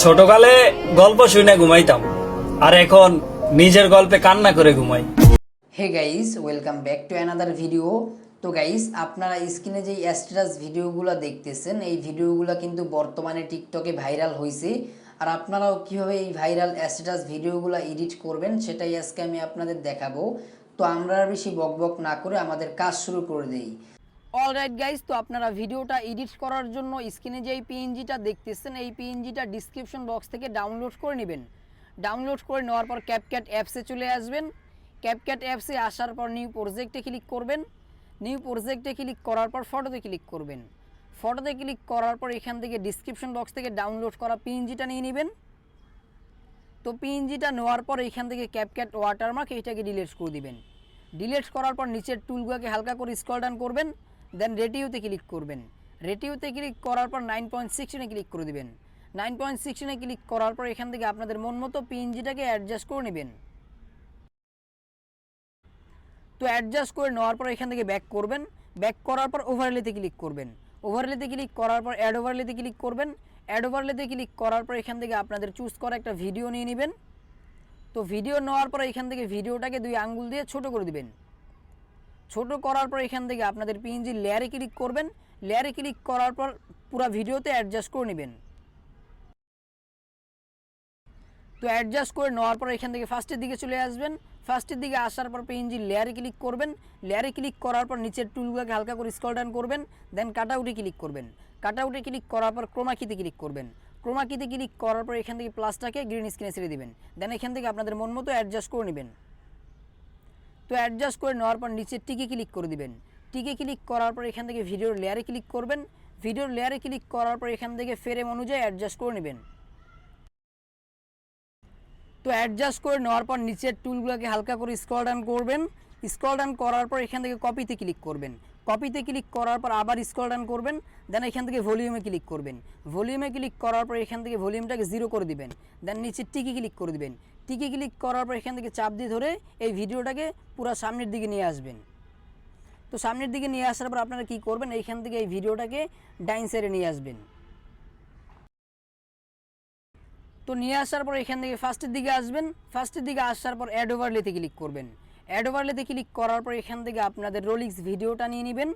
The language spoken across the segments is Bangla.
ছোটকালে গল্প শুনে ঘুমাইতাম, আর এখন নিজের গল্পে কান্না করে ঘুমাই। Hey guys, welcome back to another video. তো গাইস, আপনারা স্ক্রিনে যে স্ট্যাটাস ভিডিওগুলো দেখতেছেন, এই ভিডিওগুলো কিন্তু বর্তমানে টিকটকে ভাইরাল হয়েছে। আর আপনারাও কীভাবে এই ভাইরাল স্ট্যাটাস ভিডিওগুলো এডিট করবেন সেটাই আজকে আমি আপনাদের দেখাবো। তো আমরা আর বেশি বকবক না করে আমাদের কাজ শুরু করে দিই। অলরাইট গাইস, তো আপনারা ভিডিওটা এডিট করার জন্য স্ক্রিনে যে এই পিএনজিটা দেখতেছেন, এই পিএনজিটা ডিসক্রিপশন বক্স থেকে ডাউনলোড করে নেবেন। ডাউনলোড করে নেওয়ার পর ক্যাপকাট অ্যাপসে চলে আসবেন। ক্যাপকাট অ্যাপসে আসার পর নিউ প্রজেক্টে ক্লিক করবেন। নিউ প্রজেক্টে ক্লিক করার পর ফটোতে ক্লিক করবেন। ফটোতে ক্লিক করার পর এখান থেকে ডিসক্রিপশন বক্স থেকে ডাউনলোড করা পিএনজিটা নিয়ে নেবেন। তো পিএনজিটা নেওয়ার পর এখান থেকে ক্যাপকাট ওয়াটারমার্ক এইটাকে ডিলিট করে দিবেন। ডিলিট করার পর নিচের টুলগুলোকে হালকা করে স্ক্রল ডাউন করবেন, দেন রেটিওতে ক্লিক করবেন। রেটিওতে ক্লিক করার পর 9.16 ক্লিক করে দিবেন। 9.16 ক্লিক করার পর এখান থেকে আপনাদের মন মতো পিএনজিটাকে অ্যাডজাস্ট করে নেবেন। তো অ্যাডজাস্ট করে নেওয়ার পর এখান থেকে ব্যাক করবেন। ব্যাক করার পর ওভারলেতে ক্লিক করবেন। ওভারলেতে ক্লিক করার পর অ্যাড ওভারলেতে ক্লিক করবেন। অ্যাড ওভারলেতে ক্লিক করার পর এখান থেকে আপনাদের চুজ করা একটা ভিডিও নিয়ে নেবেন। তো ভিডিও নেওয়ার পর এখান থেকে ভিডিওটাকে 2 আঙ্গুল দিয়ে ছোট করে দিবেন। ছোট করার পর এখান থেকে আপনাদের পিএনজি লেয়ারে ক্লিক করবেন। লেয়ারে ক্লিক করার পর পুরো ভিডিওতে অ্যাডজাস্ট করে নেবেন। তো অ্যাডজাস্ট করে নেওয়ার পর এখান থেকে ফার্স্টের দিকে চলে আসবেন। ফার্স্টের দিকে আসার পর পিএনজি লেয়ারে ক্লিক করবেন। লেয়ারে ক্লিক করার পর নিচের টুলগুলোকে হালকা করে স্ক্রল ডাউন করবেন, দেন কাটআউটে ক্লিক করবেন। কাটআউটে ক্লিক করার পর ক্রোমা কিতে ক্লিক করবেন। ক্রোমা কিতে ক্লিক করার পর এখান থেকে প্লাসটাকে গ্রিন স্ক্রিনে ছেড়ে দিবেন, দেন এখান থেকে আপনাদের মন মতো অ্যাডজাস্ট করে নেবেন। তো অ্যাডজাস্ট করে নেওয়ার পর নিচের টিকে ক্লিক করে দিবেন। টিকে ক্লিক করার পর এখান থেকে ভিডিওর লেয়ারে ক্লিক করবেন। ভিডিওর লেয়ারে ক্লিক করার পর এখান থেকে ফ্রেম অনুযায়ী অ্যাডজাস্ট করে নেবেন। তো অ্যাডজাস্ট করে নেওয়ার পর নিচের টুলগুলোকে হালকা করে স্ক্রল ডাউন করবেন। স্ক্রল ডাউন করার পর এখান থেকে কপিতে ক্লিক করবেন। কপিতে ক্লিক করার পর আবার স্ক্রল ডাউন করবেন, দেন এখান থেকে ভলিউমে ক্লিক করবেন। ভলিউমে ক্লিক করার পর এখান থেকে ভলিউমটাকে 0 করে দিবেন, দেন নিচে টিকে ক্লিক করে দিবেন। টিকে ক্লিক করার পর এখান থেকে চাপ দিয়ে ধরে এই ভিডিওটাকে পুরো সামনের দিকে নিয়ে আসবেন। তো সামনের দিকে নিয়ে আসার পর আপনারা কী করবেন, এইখান থেকে এই ভিডিওটাকে ডাইন সাইডে নিয়ে আসবেন। তো নিয়ে আসার পর এখান থেকে ফার্স্টের দিকে আসবেন। ফার্স্টের দিকে আসার পর অ্যাড ওভারলেতে ক্লিক করবেন। অ্যাড ওভারলেতে ক্লিক করার পর এখান থেকে আপনাদের রোলিক্স ভিডিওটা নিয়ে নেবেন।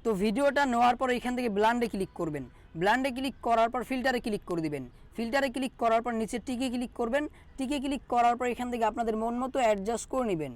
তো ভিডিওটা নেওয়ার পর এখান থেকে ব্লান্ডে ক্লিক করবেন। ব্লান্ডে ক্লিক করার পর ফিল্টারে ক্লিক করে দিবেন। ফিল্টারে ক্লিক করার পর নিচে টিকে ক্লিক করবেন। টিকে ক্লিক করার পর এখান থেকে আপনাদের মন মতো অ্যাডজাস্ট করে নেবেন।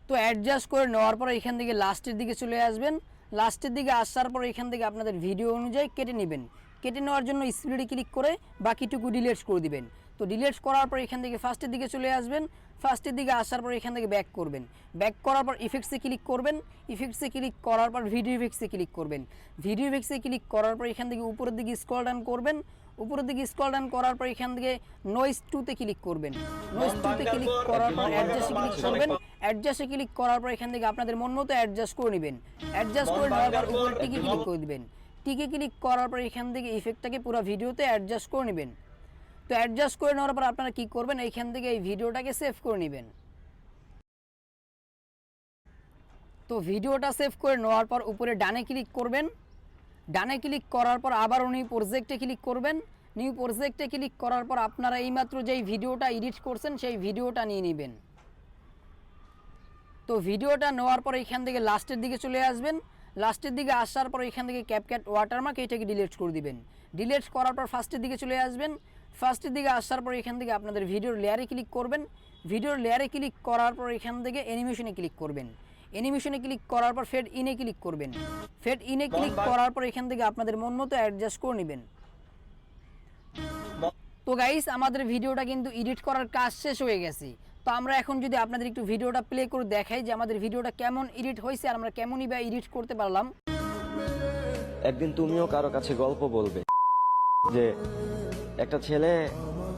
তো অ্যাডজাস্ট করে নেওয়ার পর এখান থেকে লাস্টের দিকে চলে আসবেন। লাস্টের দিকে আসার পর এখান থেকে আপনাদের ভিডিও অনুযায়ী কেটে নেবেন। কেটে নেওয়ার জন্য স্পিডে ক্লিক করে বাকিটুকু ডিলিট করে দিবেন। তো ডিলিট করার পর এখান থেকে ফার্স্টের দিকে চলে আসবেন। ফার্স্টের দিকে আসার পর এখান থেকে ব্যাক করবেন। ব্যাক করার পর ইফেক্টসে ক্লিক করবেন। ইফেক্টসে ক্লিক করার পর ভিডিও ইফেক্টসে ক্লিক করবেন। ভিডিও ইফেক্টসে ক্লিক করার পর এখান থেকে উপরের দিকে স্ক্রল ডাউন করবেন। উপরের দিকে স্ক্রল ডাউন করার পর এখান থেকে নয়েজ 2তে ক্লিক করবেন। নয়েজ 2তে ক্লিক করার পর অ্যাডজাস্টে ক্লিক করবেন। অ্যাডজাস্টে ক্লিক করার পর এখান থেকে আপনাদের মন মতো অ্যাডজাস্ট করে নেবেন। অ্যাডজাস্ট করে নেওয়ার পর উপরে টিকে ক্লিক করে দিবেন। টিকে ক্লিক করার পর এখান থেকে ইফেক্টটাকে পুরো ভিডিওতে অ্যাডজাস্ট করে নেবেন। তো অ্যাডজাস্ট করে নেওয়ার পর আপনারা কী করবেন, এইখান থেকে এই ভিডিওটাকে সেভ করে নেবেন। তো ভিডিওটা সেভ করে নেওয়ার পর উপরে ডানে ক্লিক করবেন। ডানে ক্লিক করার পর আবার নিউ প্রজেক্টে ক্লিক করবেন। নিউ প্রজেক্টে ক্লিক করার পর আপনারা এইমাত্র যেই ভিডিওটা এডিট করছেন সেই ভিডিওটা নিয়ে নেবেন। তো ভিডিওটা নেওয়ার পর এখান থেকে লাস্টের দিকে চলে আসবেন। লাস্টের দিকে আসার পর এখান থেকে ক্যাপকাট ওয়াটারমার্ক এটাকে ডিলিট করে দিবেন। ডিলিট করার পর ফার্স্টের দিকে চলে আসবেন। ফার্স্টের দিকে আসার পর এখান থেকে আপনাদের ভিডিওর লেয়ারে ক্লিক করবেন। ভিডিওর লেয়ারে ক্লিক করার পর এখান থেকে অ্যানিমেশনে ক্লিক করবেন। অ্যানিমেশনে ক্লিক করার পর ফেড ইনে ক্লিক করবেন। ফেড ইনে ক্লিক করার পর এখান থেকে আপনাদের মন মতো অ্যাডজাস্ট করে নেবেন। তো গাইস, আমাদের ভিডিওটা কিন্তু এডিট করার কাজ শেষ হয়ে গেছে। তো আমরা এখন যদি আপনাদের একটু ভিডিওটা প্লে করে দেখাই যে আমাদের ভিডিওটা কেমন এডিট হয়েছে আর আমরা কেমনই বা এডিট করতে পারলাম। একদিন তুমিও কারো কাছে গল্প বলবে যে একটা ছেলে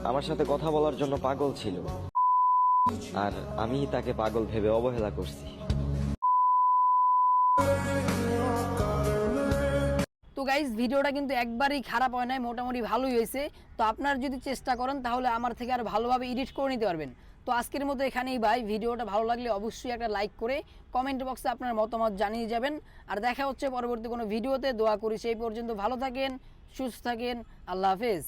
আমার সাথে কথা বলার জন্য পাগল ছিল, আর আমি তাকে পাগল ভেবে অবহেলা করছি। তো গাইস, ভিডিওটা কিন্তু একবারই খারাপ হয় নাই, মোটামুটি ভালোই হয়েছে। তো আপনারা যদি চেষ্টা করেন তাহলে আমার থেকে আর ভালোভাবে এডিট করে নিতে পারবেন। তো আজকের মতো এখানেই ভাই, ভিডিওটা ভালো লাগলে অবশ্যই একটা লাইক করে কমেন্ট বক্সে আপনার মতামত জানিয়ে যাবেন। আর দেখা হচ্ছে পরবর্তী কোনো ভিডিওতে। দোয়া করি সেই পর্যন্ত ভালো থাকেন, সুস্থ থাকেন। আল্লাহ হাফেজ।